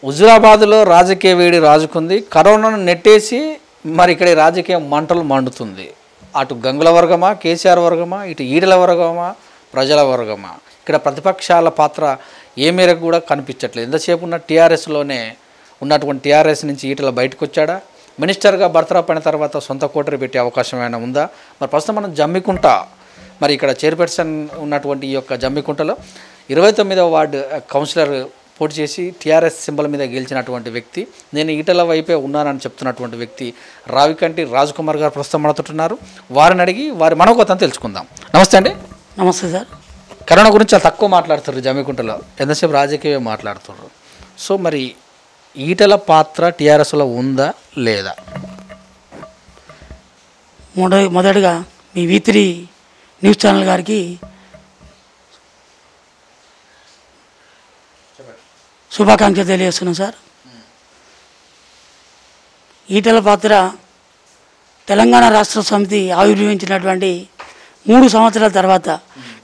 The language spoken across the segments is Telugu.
హుజురాబాద్లో రాజకీయ వేడి రాజుకుంది. కరోనాను నెట్టేసి మరి ఇక్కడ రాజకీయ మంటలు మండుతుంది. అటు గంగుల వర్గమా, కేసీఆర్ వర్గమా, ఇటు ఈటల వర్గమా, ప్రజల వర్గమా, ఇక్కడ ప్రతిపక్షాల పాత్ర ఏ మేరకు కూడా కనిపించట్లేదు. ఎంతసేపు ఉన్న టీఆర్ఎస్లోనే ఉన్నటువంటి టీఆర్ఎస్ నుంచి ఈటల బయటకు వచ్చాడా? మినిస్టర్గా బర్తరఫ్ అయిన తర్వాత సొంత కోటరీ పెట్టే అవకాశం ఏమైనా ఉందా? మరి ప్రస్తుతం మనం జమ్మికుంట, మరి ఇక్కడ చైర్పర్సన్ ఉన్నటువంటి ఈ యొక్క జమ్మికుంటలో 29వ వార్డు కౌన్సిలర్ పోటీ చేసి టీఆర్ఎస్ సింబల్ మీద గెలిచినటువంటి వ్యక్తి, నేను ఈటల వైపే ఉన్నానని చెప్తున్నటువంటి వ్యక్తి రావికంటి రాజ్కుమార్ గారు ప్రస్తుతం మనతోటున్నారు. వారిని అడిగి వారి మనోగతం తెలుసుకుందాం. నమస్తే అండి. నమస్తే సార్. కరోనా గురించి చాలా తక్కువ మాట్లాడుతారు జమ్మికుంటలో, ఎంతసేపు రాజకీయమే మాట్లాడుతున్నారు. సో మరి ఈటల పాత్ర టీఆర్ఎస్లో ఉందా లేదా? మొదటగా మీ V3 న్యూస్ ఛానల్ గారికి శుభాకాంక్షలు తెలియజేస్తున్నాం సార్. ఈటల పాత్ర తెలంగాణ రాష్ట్ర సమితి ఆవిర్భవించినటువంటి 3 సంవత్సరాల తర్వాత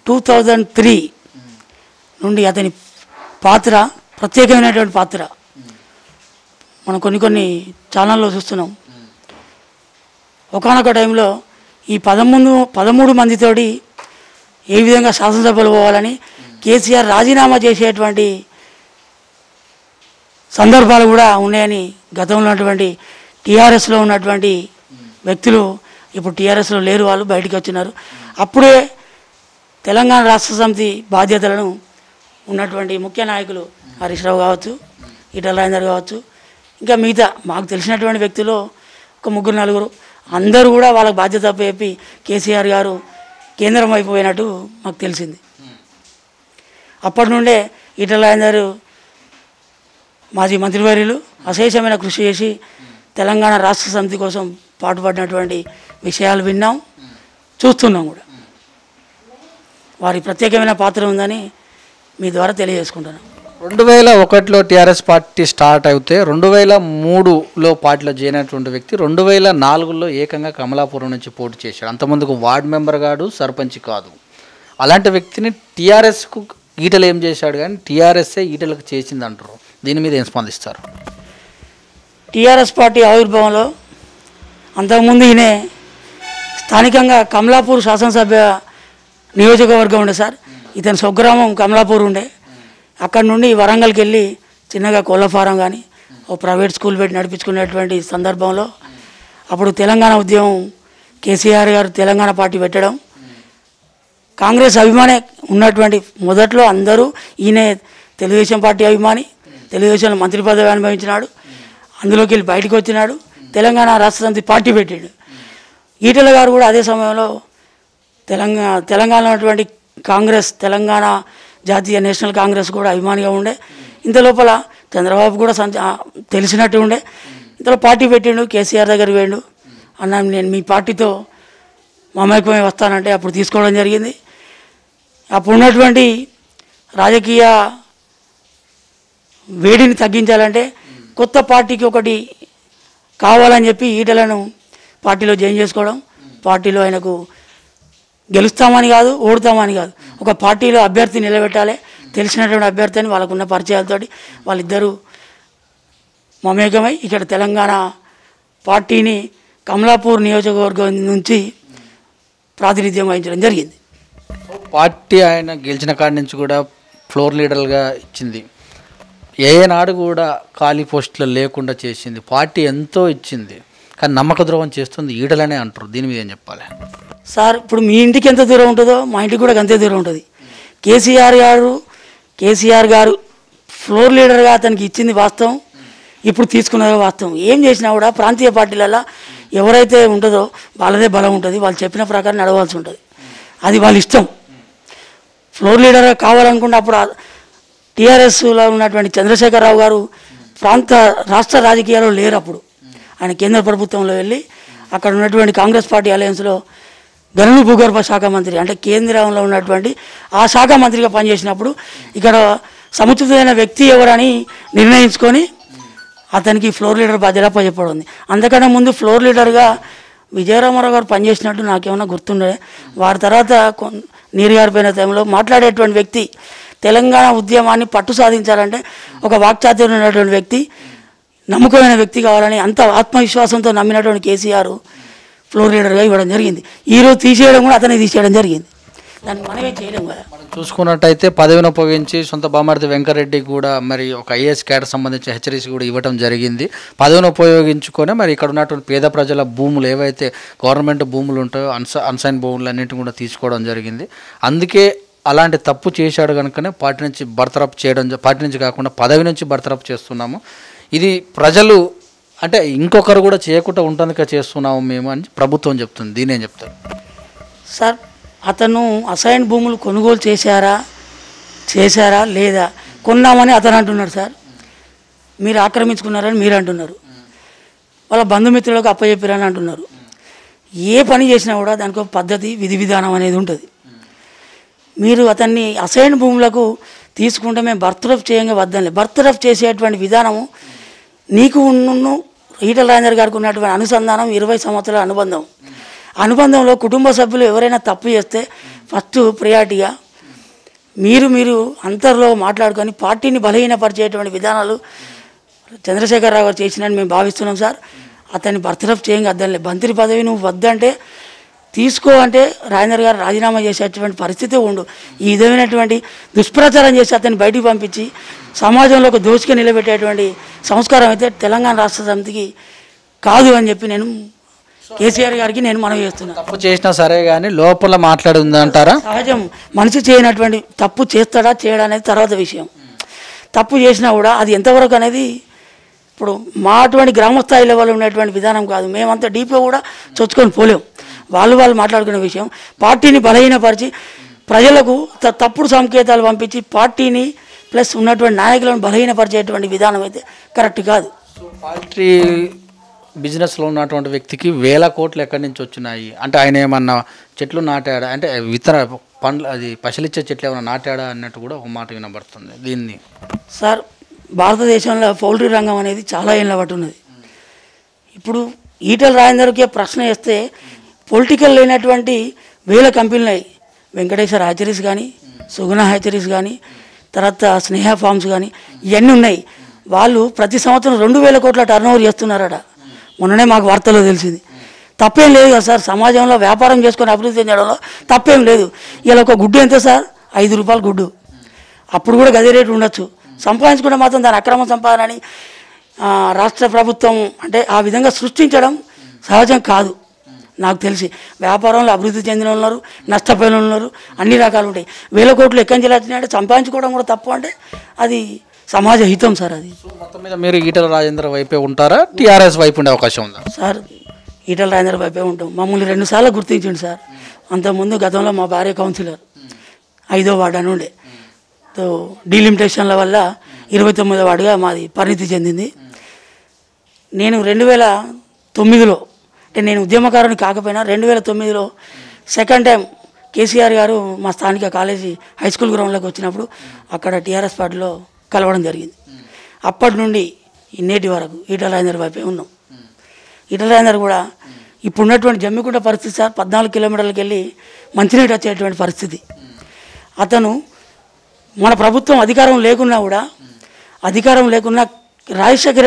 2003 నుండి అతని పాత్ర ప్రత్యేకమైనటువంటి పాత్ర మనం కొన్ని ఛానల్లో చూస్తున్నాం. ఒకానొక టైంలో ఈ 13 మందితోటి ఏ విధంగా శాసనసభలు పోవాలని కేసీఆర్ రాజీనామా చేసేటువంటి సందర్భాలు కూడా ఉన్నాయని గతంలో ఉన్నటువంటి టీఆర్ఎస్లో ఉన్నటువంటి వ్యక్తులు ఇప్పుడు టీఆర్ఎస్లో లేరు, వాళ్ళు బయటికి వచ్చినారు. అప్పుడే తెలంగాణ రాష్ట్ర సమితి బాధ్యతలను ఉన్నటువంటి ముఖ్య నాయకులు హరీష్ రావు కావచ్చు, ఈటల రాజేందర్ కావచ్చు, ఇంకా మిగతా మాకు తెలిసినటువంటి వ్యక్తులు ఒక 3-4 అందరూ కూడా వాళ్ళకి బాధ్యత చెప్పి కేసీఆర్ గారు కేంద్రం అయిపోయినట్టు మాకు తెలిసింది. అప్పటి నుండే ఈటల రాజేందర్ మాజీ మంత్రివర్యులు అశేషమైన కృషి చేసి తెలంగాణ రాష్ట్ర సమితి కోసం పాటుపడినటువంటి విషయాలు విన్నాం, చూస్తున్నాం కూడా. వారి ప్రత్యేకమైన పాత్ర ఉందని మీ ద్వారా తెలియజేసుకుంటున్నాను. 2001లో టీఆర్ఎస్ పార్టీ స్టార్ట్ అయితే 2003లో పార్టీలో జాయిన్ అయినటువంటి వ్యక్తి 2004లో ఏకంగా కమలాపురం నుంచి పోటీ చేశాడు. అంతమందికి వార్డు మెంబర్ కాదు, సర్పంచ్ కాదు. అలాంటి వ్యక్తిని టీఆర్ఎస్కు ఈటలు ఏం చేశాడు కానీ టీఆర్ఎస్ఏ ఈటలకు చేసింది అంటారు. దీని మీద ఏం స్పందిస్తారు? టీఆర్ఎస్ పార్టీ ఆవిర్భావంలో అంతకుముందు ఈయన స్థానికంగా కమలాపూర్ శాసనసభ నియోజకవర్గం ఉండే సార్. ఇతని స్వగ్రామం కమలాపూర్ ఉండే. అక్కడి నుండి వరంగల్కి వెళ్ళి చిన్నగా కోళ్ళ ఫారం కానీ ఓ ప్రైవేట్ స్కూల్ పెట్టి నడిపించుకునేటువంటి సందర్భంలో అప్పుడు తెలంగాణ ఉద్యమం కేసీఆర్ గారు తెలంగాణ పార్టీ పెట్టడం, కాంగ్రెస్ అభిమానే ఉన్నటువంటి మొదట్లో అందరూ ఈయన తెలుగుదేశం పార్టీ అభిమాని, తెలుగుదేశంలో మంత్రి పదవి అనుభవించినాడు, అందులోకి వెళ్ళి బయటకు వచ్చినాడు, తెలంగాణ రాష్ట్ర సమితి పార్టీ పెట్టాడు. ఈటల గారు కూడా అదే సమయంలో తెలంగాణలో ఉన్నటువంటి కాంగ్రెస్, తెలంగాణ జాతీయ నేషనల్ కాంగ్రెస్ కూడా అభిమానిగా ఉండే. ఇంత లోపల చంద్రబాబు కూడా తెలిసినట్టు ఉండే. ఇంతలో పార్టీ పెట్టిండు, కేసీఆర్ దగ్గర వేయండు, అన్న నేను మీ పార్టీతో మమేకమై వస్తానంటే అప్పుడు తీసుకోవడం జరిగింది. అప్పుడు ఉన్నటువంటి రాజకీయ వేడిని తగ్గించాలంటే కొత్త పార్టీకి ఒకటి కావాలని చెప్పి ఈటలను పార్టీలో జాయిన్ చేసుకోవడం. పార్టీలో ఆయనకు గెలుస్తామని కాదు, ఓడుతామని కాదు, ఒక పార్టీలో అభ్యర్థి నిలబెట్టాలి, తెలిసినటువంటి అభ్యర్థిని వాళ్ళకున్న పరిచయాలతోటి వాళ్ళిద్దరూ మమేకమై ఇక్కడ తెలంగాణ పార్టీని కమలాపూర్ నియోజకవర్గం నుంచి ప్రాతినిధ్యం వహించడం జరిగింది. పార్టీ ఆయన గెలిచిన కాడి నుంచి కూడా ఫ్లోర్ లీడర్గా ఇచ్చింది. ఏనాడు కూడా ఖాళీ పోస్టులు లేకుండా చేసింది. పార్టీ ఎంతో ఇచ్చింది, కానీ నమ్మక ద్రోహం చేస్తుంది ఈటలనే అంటారు. దీని మీద ఏం చెప్పాలి సార్? ఇప్పుడు మీ ఇంటికి ఎంత దూరం ఉంటుందో మా ఇంటికి కూడా అంతే దూరం ఉంటుంది. కేసీఆర్ గారు ఫ్లోర్ లీడర్గా అతనికి ఇచ్చింది వాస్తవం, ఇప్పుడు తీసుకున్నదో వాస్తవం. ఏం చేసినా కూడా ప్రాంతీయ పార్టీలలో ఎవరైతే ఉంటుందో వాళ్ళదే బలం ఉంటుంది, వాళ్ళు చెప్పిన ప్రకారం నడవాల్సి ఉంటుంది, అది వాళ్ళ ఇష్టం. ఫ్లోర్ లీడర్గా కావాలనుకుంటే అప్పుడు టీఆర్ఎస్లో ఉన్నటువంటి చంద్రశేఖరరావు గారు రాష్ట్ర రాజకీయాల్లో లేరు. అప్పుడు ఆయన కేంద్ర ప్రభుత్వంలో వెళ్ళి అక్కడ ఉన్నటువంటి కాంగ్రెస్ పార్టీ అలయన్స్లో గనులు భూగర్భ శాఖ మంత్రి, అంటే కేంద్రంలో ఉన్నటువంటి ఆ శాఖ మంత్రిగా పనిచేసినప్పుడు ఇక్కడ సముచితమైన వ్యక్తి ఎవరని నిర్ణయించుకొని అతనికి ఫ్లోర్ లీడర్ బాధ్యత చెప్పడం ఉంది. అంతకన్నా ముందు ఫ్లోర్ లీడర్గా విజయరామారావు గారు పనిచేసినట్టు నాకేమన్నా గుర్తుండే. వారి తర్వాత నీరు గారిపోయిన టైంలో మాట్లాడేటువంటి వ్యక్తి తెలంగాణ ఉద్యమాన్ని పట్టు సాధించాలంటే ఒక వాక్చాతుర్యం ఉన్నటువంటి వ్యక్తి, నమ్మకమైన వ్యక్తి కావాలని అంత ఆత్మవిశ్వాసంతో నమ్మినటువంటి కేసీఆర్ ఫ్లోర్ లీడర్గా ఇవ్వడం జరిగింది. ఈరోజు తీసేయడం కూడా అతనే తీసేయడం జరిగింది. దాన్ని మనమే చేయలేం కదా. మనం చూసుకున్నట్టయితే పదవిని ఉపయోగించి సొంత బామార్తి వెంకరెడ్డి కూడా మరి ఒక ఐఏఎస్ క్యాడర్ సంబంధించిన హెచ్చరిక కూడా ఇవ్వడం జరిగింది. పదవిని ఉపయోగించుకొని మరి ఇక్కడ ఉన్నటువంటి పేద ప్రజల భూములు ఏవైతే గవర్నమెంట్ భూములు ఉంటాయో అన్సైన్ భూములు అన్నింటిని కూడా తీసుకోవడం జరిగింది. అందుకే అలాంటి తప్పు చేశాడు కనుకనే పార్టీ నుంచి బర్తరఫ్ చేయడం, పార్టీ నుంచి కాకుండా పదవి నుంచి బర్తరఫ్ చేస్తున్నాము. ఇది ప్రజలు అంటే ఇంకొకరు కూడా చేయకుండా ఉండడానికి చేస్తున్నాము మేము అని ప్రభుత్వం చెప్తుంది. దీని ఏం చెప్తారు సార్? అతను అసైన్ భూములు కొనుగోలు చేశారా లేదా? కొన్నామని అతను అంటున్నాడు సార్. మీరు ఆక్రమించుకున్నారని మీరు అంటున్నారు. వాళ్ళ బంధుమిత్రులకు అప్పచెప్పారని అంటున్నారు. ఏ పని చేసినా కూడా దానికి ఒక పద్ధతి, విధి విధానం అనేది ఉంటుంది. మీరు అతన్ని అసైన్ భూములకు తీసుకుంటే మేము బర్తరఫ్ చేయంగా వద్దని, బర్తరఫ్ చేసేటువంటి విధానము నీకు ఈటల రాజేందర్ గారికి ఉన్నటువంటి అనుసంధానం 20 సంవత్సరాల అనుబంధంలో కుటుంబ సభ్యులు ఎవరైనా తప్పు చేస్తే ఫస్ట్ ప్రియారిటీగా మీరు అంతర్లో మాట్లాడుకొని పార్టీని బలహీనపరిచేటువంటి విధానాలు చంద్రశేఖరరావు గారు చేసినని మేము భావిస్తున్నాం సార్. అతన్ని బర్తరఫ్ చేయంగా వద్దనిలే. మంత్రి పదవి నువ్వు వద్దంటే తీసుకో అంటే రాజేందర్ గారు రాజీనామా చేసేటువంటి పరిస్థితి ఉండు. ఈ విధమైనటువంటి దుష్ప్రచారం చేసి అతన్ని బయటికి పంపించి సమాజంలో ఒక దోషిగా నిలబెట్టేటువంటి సంస్కారం అయితే తెలంగాణ రాష్ట్ర సమితికి కాదు అని చెప్పి నేను కేసీఆర్ గారికి నేను మనవి చేస్తున్నాను. తప్పు చేసినా సరే కానీ లోపల మాట్లాడుంది అంటారా? సహజం. మనిషి చేయనటువంటి తప్పు చేస్తాడా చేయడా అనేది తర్వాత విషయం. తప్పు చేసినా కూడా అది ఎంతవరకు అనేది ఇప్పుడు మా అటువంటి గ్రామస్థాయి లెవెల్లో ఉన్నటువంటి విధానం కాదు. మేమంతా డీప్గా కూడా చొచ్చుకొని పోలేం. వాళ్ళు మాట్లాడుకునే విషయం పార్టీని బలహీనపరిచి ప్రజలకు తప్పుడు సంకేతాలు పంపించి పార్టీని ప్లస్ ఉన్నటువంటి నాయకులను బలహీనపరిచేటువంటి విధానం అయితే కరెక్ట్ కాదు. పార్టీ బిజినెస్లో ఉన్నటువంటి వ్యక్తికి 1000 కోట్లు ఎక్కడి నుంచి వచ్చినాయి అంటే ఆయన ఏమన్నా చెట్లు నాటాడా అంటే పండ్లు అది పశలిచ్చే చెట్లు ఏమైనా నాటాడా అన్నట్టు కూడా ఒక మాట వినబడుతుంది. దీన్ని సార్ భారతదేశంలో పౌల్ట్రీ రంగం అనేది చాలా ఏళ్ళ బట్టి ఉన్నది. ఇప్పుడు ఈటల రాజేందర్కే ప్రశ్న వేస్తే పొలిటికల్ లేనటువంటి 1000 కంపెనీలు అయ్యి వెంకటేశ్వర హ్యాచరీస్ కానీ, సుగుణ హ్యాచరీస్ కానీ, తర్వాత స్నేహ ఫార్మ్స్ కానీ ఇవన్నీ ఉన్నాయి. వాళ్ళు ప్రతి సంవత్సరం 2000 కోట్ల టర్నోవర్ చేస్తున్నారట. మొన్ననే మాకు వార్తలో తెలిసింది. తప్పేం లేదు కదా సార్, సమాజంలో వ్యాపారం చేసుకొని అభివృద్ధి చెందడంలో తప్పేం లేదు. ఇలా ఒక గుడ్డు ఎంత సార్? 5 రూపాయలు గుడ్డు. అప్పుడు కూడా గదే రేటు ఉండొచ్చు. సంపాదించుకుంటే మాత్రం దాని అక్రమ సంపాదన అని రాష్ట్ర ప్రభుత్వం అంటే ఆ విధంగా సృష్టించడం సహజం కాదు. నాకు తెలిసి వ్యాపారంలో అభివృద్ధి చెందిన ఉన్నారు, నష్టపోయిన ఉన్నారు, అన్ని రకాలు ఉంటాయి. 1000 కోట్లు ఎక్కడి నుంచి వచ్చినాయంటే సంపాదించుకోవడం కూడా తప్పు అంటే అది సమాజ హితం సార్. అది మొత్తం మీద మీరు ఈటల రాజేందర్ వైపే ఉంటారా, టీఆర్ఎస్ వైపు ఉండే అవకాశం ఉందా? సార్ ఈటల రాజేందర్ వైపే ఉంటాం. మమ్మల్ని 2 సార్లు గుర్తించండి సార్. అంతకుముందు గతంలో మా భార్య కౌన్సిలర్ 5వ వార్డు అని ఉండే డీలిమిటేషన్ల వల్ల 29వ వార్డుగా మాది పరిణితి చెందింది. నేను 2009లో అంటే నేను ఉద్యమకారుని కాకపోయినా 2009లో సెకండ్ టైం కేసీఆర్ గారు మా స్థానిక కాలేజీ హై స్కూల్ గ్రౌండ్లోకి వచ్చినప్పుడు అక్కడ టీఆర్ఎస్ పార్టీలో కలవడం జరిగింది. అప్పటి నుండి నేటి వరకు ఈటల రాజేందర్ వైపే ఉన్నాం. ఈటల రాజేందర్ కూడా ఇప్పుడు ఉన్నటువంటి జమ్మికుంట పరిస్థితి సార్, 14 కిలోమీటర్లకు వెళ్ళి మంచినీటి వచ్చేటువంటి పరిస్థితి. అతను మన ప్రభుత్వం అధికారం లేకున్నా రాజశేఖర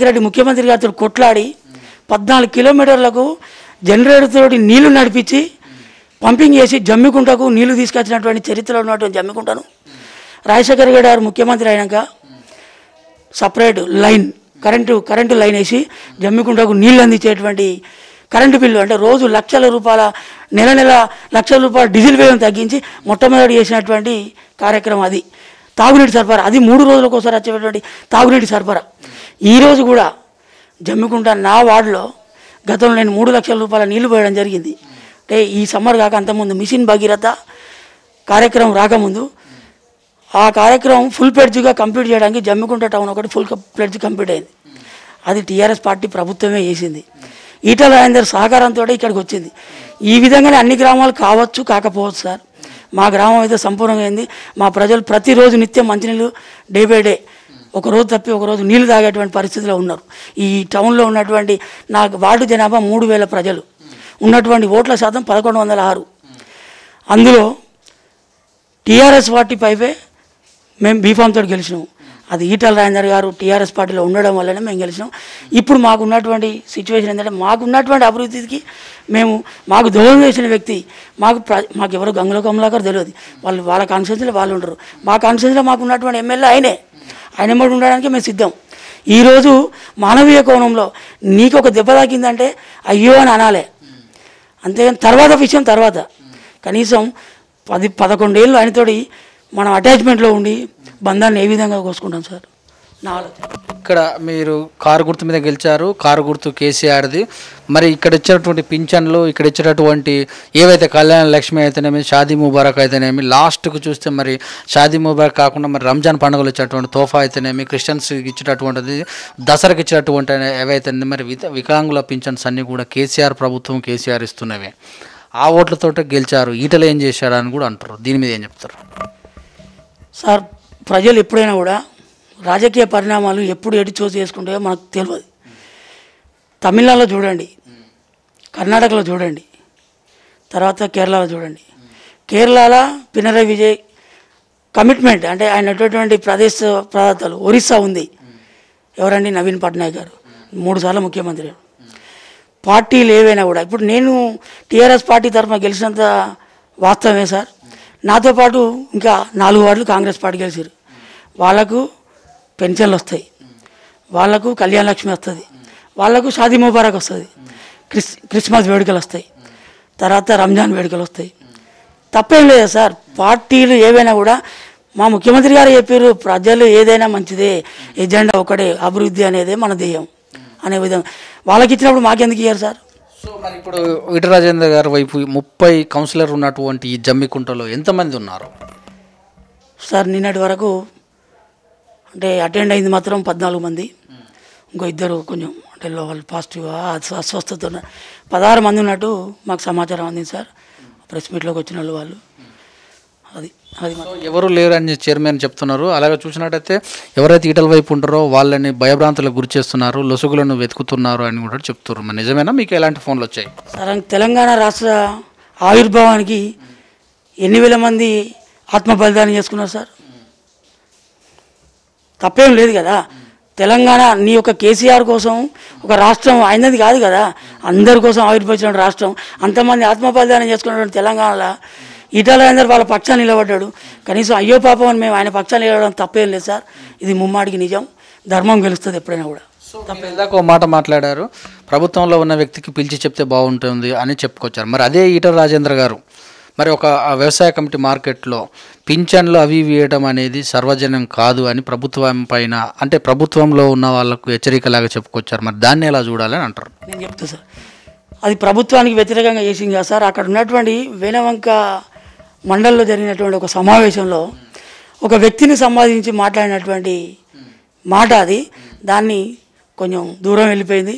రెడ్డి ముఖ్యమంత్రి గారితో కొట్లాడి 14 కిలోమీటర్లకు జనరేటర్ తోటి నీళ్లు నడిపించి పంపింగ్ చేసి జమ్మికుంటకు నీళ్లు తీసుకొచ్చినటువంటి చరిత్రలో ఉన్నటువంటి జమ్మికుంటను రాజశేఖర రెడ్డి గారు ముఖ్యమంత్రి అయినాక సపరేట్ లైన్ కరెంటు లైన్ వేసి జమ్మికుంటకు నీళ్లు అందించేటువంటి కరెంటు బిల్లు అంటే రోజు లక్షల రూపాయల నెల లక్షల రూపాయల డీజిల్ వ్యయం తగ్గించి మొట్టమొదటి చేసినటువంటి కార్యక్రమం అది. తాగునీటి సరఫరా అది 3 రోజులకు ఒకసారి వచ్చేటువంటి తాగునీటి సరఫరా. ఈరోజు కూడా జమ్మికుంట నా వార్డులో గతంలో నేను 3 లక్షల రూపాయల నీళ్లు పోయడం జరిగింది. అంటే ఈ సమ్మర్ కాక అంతకుముందు మిషన్ భగీరథ కార్యక్రమం రాకముందు ఆ కార్యక్రమం ఫుల్ ప్లెడ్జ్గా కంప్లీట్ చేయడానికి జమ్మికుంట టౌన్ ఒకటి ఫుల్ ప్లెడ్జ్ కంప్లీట్ అయింది. అది టీఆర్ఎస్ పార్టీ ప్రభుత్వమే చేసింది. ఈటల రాజేందర్ సహకారంతో ఇక్కడికి వచ్చింది. ఈ విధంగానే అన్ని గ్రామాలు కావచ్చు కాకపోవచ్చు సార్. మా గ్రామం అయితే సంపూర్ణంగా అయింది. మా ప్రజలు ప్రతిరోజు నిత్యం మంచినీళ్ళు డే బై డే ఒకరోజు తప్పి ఒకరోజు నీళ్లు తాగేటువంటి పరిస్థితిలో ఉన్నారు. ఈ టౌన్లో ఉన్నటువంటి నా వార్డు జనాభా 3000 ప్రజలు, ఉన్నటువంటి ఓట్ల శాతం 1106. అందులో టీఆర్ఎస్ పార్టీ పైపే మేము బీఫామ్తో గెలిచినాము. అది ఈటల రాజేందర్ గారు టీఆర్ఎస్ పార్టీలో ఉండడం వల్లనే మేము గెలిచినాం. ఇప్పుడు మాకున్నటువంటి సిచ్యువేషన్ ఏంటంటే మాకున్నటువంటి అభివృద్ధికి మాకు దోహదం చేసిన వ్యక్తి మాకు ఎవరు గంగుల కమలాకర్ తెలియదు. వాళ్ళ కాన్స్టిట్యూన్సీలో వాళ్ళు ఉండరు. మా కాన్స్టిట్యూన్సీలో మాకు ఉన్నటువంటి ఎమ్మెల్యే ఆయన ఎమ్మడి ఉండడానికి మేము సిద్ధం. ఈరోజు మానవీయ కోణంలో నీకు ఒక దెబ్బ తాకిందంటే అయ్యో అని అనాలే, అంతేగాని తర్వాత విషయం తర్వాత. కనీసం 10-11 ఏళ్ళు ఆయనతోటి మనం అటాచ్మెంట్లో ఉండి బంధాన్ని ఏ విధంగా కోసుకుంటాం సార్ నా ఆలోచన. ఇక్కడ మీరు కారు గుర్తు మీద గెలిచారు, కారు గుర్తు కేసీఆర్ది. మరి ఇక్కడ ఇచ్చినటువంటి పింఛన్లు, ఇక్కడ ఇచ్చినటువంటి ఏవైతే కళ్యాణ లక్ష్మి అయితేనేమి, షాదీ ముబారక్ అయితేనేమి, లాస్ట్కు చూస్తే మరి షాదీ ముబారక్ కాకుండా మరి రంజాన్ పండుగలు ఇచ్చేటువంటి తోఫా అయితేనేమి, క్రిస్టియన్స్కి ఇచ్చేటటువంటిది, దసరాకి ఇచ్చేటటువంటి ఏవైతే మరి వికలాంగుల పింఛన్స్ అన్నీ కూడా కేసీఆర్ ప్రభుత్వం కేసీఆర్ ఇస్తున్నవే. ఆ ఓట్లతోటే గెలిచారు. ఈటలు ఏం చేశాడని కూడా అంటారు. దీని మీద ఏం చెప్తారు సార్? ప్రజలు ఎప్పుడైనా కూడా రాజకీయ పరిణామాలు ఎప్పుడు ఎటు చోటు చేసుకుంటాయో మనకు తెలియదు. తమిళనాడులో చూడండి, కర్ణాటకలో చూడండి, తర్వాత కేరళలో చూడండి. కేరళలో పినరయ్ విజయ్ కమిట్మెంట్ అంటే ఆయన అటువంటి ప్రదాతలు ఒరిస్సా ఉంది. ఎవరండి? నవీన్ పట్నాయక్ గారు 3 సార్లు ముఖ్యమంత్రి. పార్టీలు ఏవైనా కూడా ఇప్పుడు నేను టీఆర్ఎస్ పార్టీ తరఫున గెలిచినంత వాస్తవమే సార్. నాతో పాటు ఇంకా 4 వార్డులు కాంగ్రెస్ పార్టీ గెలిచారు. వాళ్ళకు పెన్షన్లు వస్తాయి, వాళ్ళకు కళ్యాణ లక్ష్మి వస్తుంది, వాళ్ళకు షాదీ ముబారక్ వస్తుంది, క్రిస్మస్ వేడుకలు వస్తాయి, తర్వాత రంజాన్ వేడుకలు వస్తాయి. తప్పేం లేదు సార్. పార్టీలు ఏవైనా కూడా మా ముఖ్యమంత్రి గారు చెప్పారు, ప్రజలు ఏదైనా మంచిదే, ఎజెండా ఒకటే, అభివృద్ధి అనేదే మన ధ్యేయం అనే విధంగా వాళ్ళకి ఇచ్చినప్పుడు మాకెందుకు ఇయ్యారు సార్? సో మరి ఇప్పుడు ఈటల రాజేందర్ గారి వైపు 30 కౌన్సిలర్ ఉన్నటువంటి ఈ జమ్మికుంటలో ఎంతమంది ఉన్నారు సార్? నిన్నటి వరకు అంటే అటెండ్ అయింది మాత్రం 14 మంది. ఇంకో 2 కొంచెం అంటే వాళ్ళు పాజిటివ్గా అస్వస్థత 16 మంది ఉన్నట్టు మాకు సమాచారం అందింది సార్. ప్రెస్ మీట్లోకి వచ్చిన వాళ్ళు అది ఎవరు లేరు అని చైర్మన్ చెప్తున్నారు. అలాగే చూసినట్టయితే ఎవరైతే ఈటల వైపు ఉంటారో వాళ్ళని భయభ్రాంతులకు గురి చేస్తున్నారు, లొసుగులను వెతుకుతున్నారు అని కూడా చెప్తున్నారు. మరి నిజమేనా? మీకు ఎలాంటి ఫోన్లు వచ్చాయి సార్? తెలంగాణ రాష్ట్ర ఆవిర్భావానికి ఎన్ని వేల మంది ఆత్మ బలిదానం చేసుకున్నారు సార్? తప్పేం లేదు కదా. తెలంగాణ నీ యొక్క కేసీఆర్ కోసం ఒక రాష్ట్రం అయినది కాదు కదా, అందరి కోసం ఆవిర్భవించిన రాష్ట్రం. అంతమంది ఆత్మ బలిదానం చేసుకున్నటువంటి తెలంగాణలో ఈటల రాజేందర్ వాళ్ళ పక్షాన్ని నిలబడ్డాడు. కనీసం అయ్యో పాపం అని మేము ఆయన పక్షాన్ని నిలబడడం తప్పేం లేదు సార్. ఇది ముమ్మాడికి నిజం. ధర్మం గెలుస్తుంది ఎప్పుడైనా కూడా. ఇందాక ఒక మాట మాట్లాడారు, ప్రభుత్వంలో ఉన్న వ్యక్తికి పిలిచి చెప్తే బాగుంటుంది అని చెప్పుకొచ్చారు. మరి అదే ఈటల రాజేందర్ గారు మరి ఒక వ్యవసాయ కమిటీ మార్కెట్లో పింఛన్లు అవి వేయడం అనేది సర్వజనం కాదు అని ప్రభుత్వం పైన అంటే ప్రభుత్వంలో ఉన్న వాళ్ళకు హెచ్చరికలాగా చెప్పుకొచ్చారు. మరి దాన్ని ఎలా చూడాలని అంటారు? నేను చెప్తా సార్, అది ప్రభుత్వానికి వ్యతిరేకంగా చేసింది కదా సార్. అక్కడ ఉన్నటువంటి వేనవంక మండలిలో జరిగినటువంటి ఒక సమావేశంలో ఒక వ్యక్తిని సంపాదించి మాట్లాడినటువంటి మాట అది. దాన్ని కొంచెం దూరం వెళ్ళిపోయింది.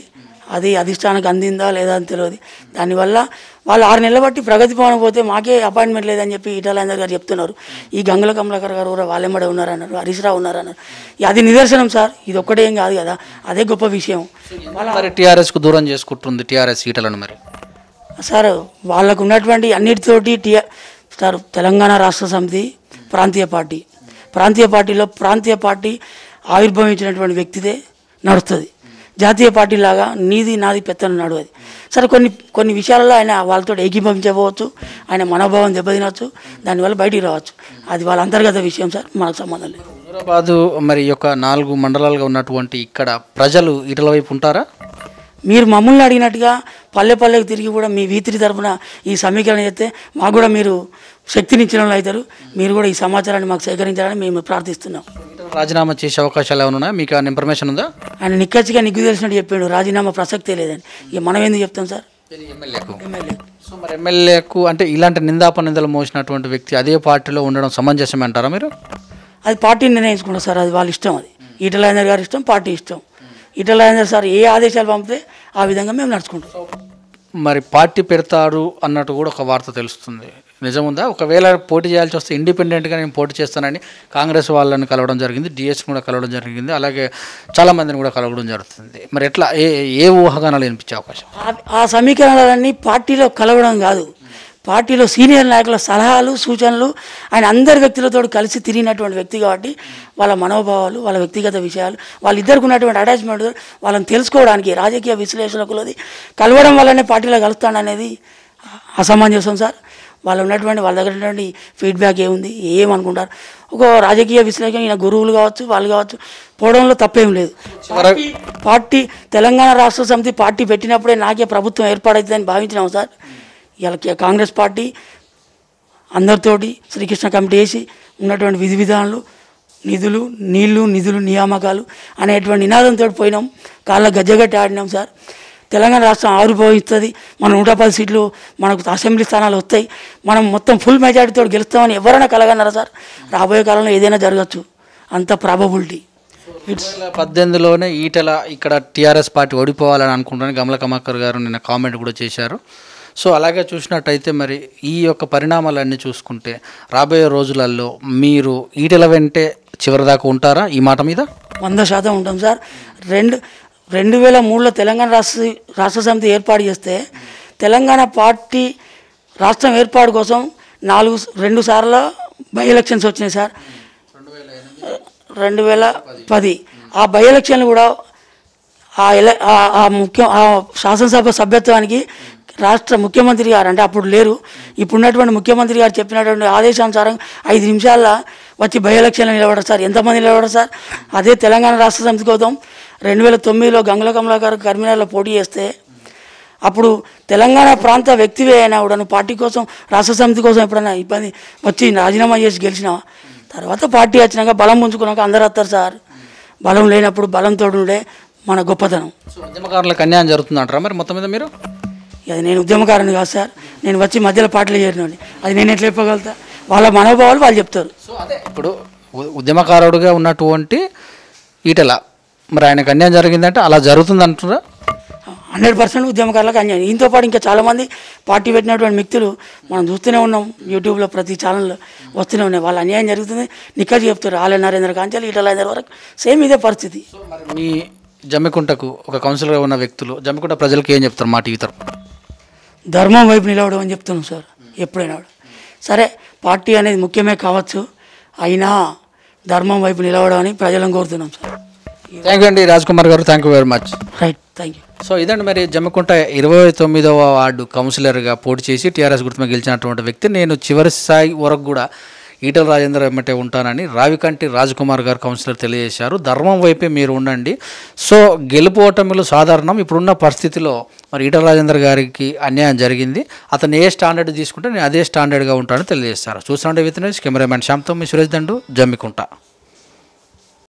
అది అధిష్టానానికి అందిందా లేదా అని తెలియదు. దానివల్ల వాళ్ళు 6 నెలల బట్టి ప్రగతి భవన్ పోతే మాకే అపాయింట్మెంట్ లేదని చెప్పి ఈటల రాజేందర్ గారు చెప్తున్నారు. ఈ గంగుల కమలాకర్ గారు కూడా వాళ్ళెమ్మడే ఉన్నారన్నారు, హరీష్ రావు ఉన్నారన్నారు. అది నిదర్శనం సార్. ఇది ఒక్కటే ఏం కాదు కదా, అదే గొప్ప విషయం. మరి టీఆర్ఎస్కు దూరం చేసుకుంటుంది టీఆర్ఎస్ ఈటలను. మరి సార్ వాళ్ళకు ఉన్నటువంటి అన్నిటితోటి సార్ తెలంగాణ రాష్ట్ర సమితి ప్రాంతీయ పార్టీలో ప్రాంతీయ పార్టీ ఆవిర్భవించినటువంటి వ్యక్తిదే నడుస్తుంది. జాతీయ పార్టీ లాగా నీది నాది పెత్తనం నడవది. సరే కొన్ని విషయాలలో ఆయన వాళ్ళతో ఏకీభవించవచ్చు, ఆయన మనోభావం దెబ్బతినవచ్చు, దానివల్ల బయటికి రావచ్చు. అది వాళ్ళ అంతర్గత విషయం సార్, మనకు సంబంధం లేదు. హైదరాబాదు మరి యొక్క 4 మండలాలుగా ఉన్నటువంటి ఇక్కడ ప్రజలు ఈటల వైపు ఉంటారా? మీరు మమ్మల్ని అడిగినట్టుగా పల్లెకి తిరిగి కూడా మీ వీతిరి తరఫున ఈ సమీకరణ చేస్తే మాకు కూడా మీరు శక్తినిచ్చిన వాళ్ళు అవుతారు. మీరు కూడా ఈ సమాచారాన్ని మాకు సేకరించాలని మేము ప్రార్థిస్తున్నాం. రాజీనామా చేసే అవకాశాలు ఏమైనా ఉన్నాయా? మీకు ఇన్ఫర్మేషన్ ఉందా? ఆయన నిక్కచ్చిగా నిగ్గు తెలిసినట్టు చెప్పాడు, రాజీనామా ప్రసక్తే లేదని. ఇక మనం ఎందుకు చెప్తాం సార్? ఎమ్మెల్యే. సో మరి ఎమ్మెల్యేకు అంటే ఇలాంటి నిందాపనిందలు మోసినటువంటి వ్యక్తి అదే పార్టీలో ఉండడం సమంజసమే అంటారా మీరు? అది పార్టీని నిర్ణయించుకుంటారు సార్, అది వాళ్ళ ఇష్టం. అది ఈటల రాజేందర్ గారి ఇష్టం, పార్టీ ఇష్టం. ఈటల రాజేందర్ సార్ ఏ ఆదేశాలు పంపితే ఆ విధంగా మేము నడుచుకుంటాం. మరి పార్టీ పెడతారు అన్నట్టు కూడా ఒక వార్త తెలుస్తుంది, నిజముందా? ఒకవేళ పోటీ చేయాల్సి వస్తే ఇండిపెండెంట్గా నేను పోటీ చేస్తానని కాంగ్రెస్ వాళ్ళని కలవడం జరిగింది, డిఎస్ కూడా కలవడం జరిగింది, అలాగే చాలామందిని కూడా కలవడం జరుగుతుంది. మరి ఎట్లా ఏ ఊహాగానాలు వినిపించే అవకాశం? ఆ సమీకరణాలన్నీ పార్టీలో కలవడం కాదు, పార్టీలో సీనియర్ నాయకుల సలహాలు సూచనలు ఆయన అందరి వ్యక్తులతో కలిసి తిరిగినటువంటి వ్యక్తి కాబట్టి వాళ్ళ మనోభావాలు వాళ్ళ వ్యక్తిగత విషయాలు వాళ్ళిద్దరికి ఉన్నటువంటి అటాచ్మెంట్ వాళ్ళని తెలుసుకోవడానికి రాజకీయ విశ్లేషకులది కలవడం వల్లనే పార్టీలో కలుస్తాడనేది అసమంజసం సార్. వాళ్ళు ఉన్నటువంటి వాళ్ళ దగ్గర ఉన్నటువంటి ఫీడ్బ్యాక్ ఏముంది ఏమనుకుంటారు. ఒక రాజకీయ విశ్లేషణ ఈయన గురువులు కావచ్చు వాళ్ళు కావచ్చు పోవడంలో తప్పేం లేదు. పార్టీ తెలంగాణ రాష్ట్ర సమితి పార్టీ పెట్టినప్పుడే నాకే ప్రభుత్వం ఏర్పాటవుతుందని భావించినాం సార్. ఇలా కాంగ్రెస్ పార్టీ అందరితోటి శ్రీకృష్ణ కమిటీ వేసి ఉన్నటువంటి విధి విధానాలు నిధులు నిధులు నియామకాలు అనేటువంటి నినాదంతో పోయినాం. కాళ్ళ గజ్జగట్టి ఆడినాం సార్. తెలంగాణ రాష్ట్రం ఆవిర్భవిస్తుంది, మన 110 సీట్లు మనకు అసెంబ్లీ స్థానాలు వస్తాయి, మనం మొత్తం ఫుల్ మెజారిటీతో గెలుస్తామని ఎవరైనా కలగన్నారా సార్? రాబోయే కాలంలో ఏదైనా జరగచ్చు, అంత ప్రాబబిలిటీ. 2018లోనే ఈటెల ఇక్కడ టీఆర్ఎస్ పార్టీ ఓడిపోవాలని అనుకుంటాను గమల కమలాకర్ గారు నిన్న కామెంట్ కూడా చేశారు. సో అలాగే చూసినట్టయితే మరి ఈ యొక్క పరిణామాలన్నీ చూసుకుంటే రాబోయే రోజులలో మీరు ఈటెల వెంటే చివరిదాకా ఉంటారా? ఈ మాట మీద 100% ఉంటాం సార్. 2003లో తెలంగాణ రాష్ట్ర సమితి ఏర్పాటు చేస్తే తెలంగాణ పార్టీ రాష్ట్రం ఏర్పాటు కోసం 2 సార్లు బై ఎలక్షన్స్ వచ్చినాయి సార్. 2010 ఆ బై ఎలక్షన్లు కూడా ఆ శాసనసభ సభ్యత్వానికి రాష్ట్ర ముఖ్యమంత్రి గారు అంటే అప్పుడు లేరు, ఇప్పుడున్నటువంటి ముఖ్యమంత్రి గారు చెప్పినటువంటి ఆదేశానుసారం 5 నిమిషాల్లో వచ్చి బై ఎలక్షన్లో నిలబడరు సార్. ఎంతమంది నిలబడరు సార్? అదే తెలంగాణ రాష్ట్ర సమితి కోసం 2009లో గంగుల కమలాకర్ కరీంనగర్లో పోటీ చేస్తే అప్పుడు తెలంగాణ ప్రాంత వ్యక్తివే అయినా కూడా నువ్వు పార్టీ కోసం రాష్ట్ర సమితి కోసం ఎప్పుడైనా ఇబ్బంది వచ్చి రాజీనామా చేసి గెలిచినావా? తర్వాత పార్టీ వచ్చినాక బలం పుంజుకున్నాక అందరూ వస్తారు సార్. బలం లేనప్పుడు బలంతో ఉండే మన గొప్పతనం. ఉద్యమకారులకు అన్యాయం జరుగుతుందంటారా మరి మొత్తం మీద మీరు? అది నేను ఉద్యమకారుని కాదు సార్, నేను వచ్చి మధ్యలో పార్టీలో చేరినోని, అది నేను ఎట్లా చెప్పగలుగుతా? వాళ్ళ మనోభావాలు వాళ్ళు చెప్తారు. సో అదే ఇప్పుడు ఉద్యమకారుడుగా ఉన్నటువంటి ఈటెల మరి ఆయనకు అన్యాయం జరిగిందంటే అలా జరుగుతుంది అంటున్నారా? 100% ఉద్యమకారులకు అన్యాయం. దీంతో పాటు ఇంకా చాలామంది పార్టీ పెట్టినటువంటి వ్యక్తులు మనం చూస్తూనే ఉన్నాం, యూట్యూబ్లో ప్రతి ఛానల్లో వస్తూనే ఉన్నాయి. వాళ్ళ అన్యాయం జరుగుతుంది నిక్కలు చెప్తారు. ఆలయ నరేంద్ర కాంచాలి ఈటల రాజేందర్ వరకు సేమ్ ఇదే పరిస్థితి. మీ జమ్మికుంటకు ఒక కౌన్సిలర్గా ఉన్న వ్యక్తులు జమ్మికుంట ప్రజలకు ఏం చెప్తారు మా టీవీ తరఫున? ధర్మం వైపు నిలవడం అని చెప్తున్నాం సార్. ఎప్పుడైనా సరే పార్టీ అనేది ముఖ్యమే కావచ్చు, అయినా ధర్మం వైపు నిలవడం అని ప్రజలను కోరుతున్నాం సార్. థ్యాంక్ యూ అండి రాజ్కుమార్ గారు, thank you very much. Right, thank you. So ఇదండి మరి జమ్మికుంట 29వ వార్డు కౌన్సిలర్గా పోటీ చేసి టీఆర్ఎస్ గుర్తుమ గెలిచినటువంటి వ్యక్తి. నేను చివరి స్థాయి వరకు కూడా ఈటల రాజేందర్ వెంబటే ఉంటానని రావికంటి రాజ్కుమార్ గారు కౌన్సిలర్ తెలియజేశారు. ధర్మం వైపే మీరు ఉండండి. సో గెలుపు ఓటమిలు సాధారణం. ఇప్పుడున్న పరిస్థితిలో మరి ఈటల రాజేందర్ గారికి అన్యాయం జరిగింది, అతను ఏ స్టాండర్డ్ తీసుకుంటే నేను అదే స్టాండర్డ్గా ఉంటానని తెలియజేస్తారు. చూస్తుండే with news cameraman శ్యామ్తో me Suresh Dandu, Jammikunta.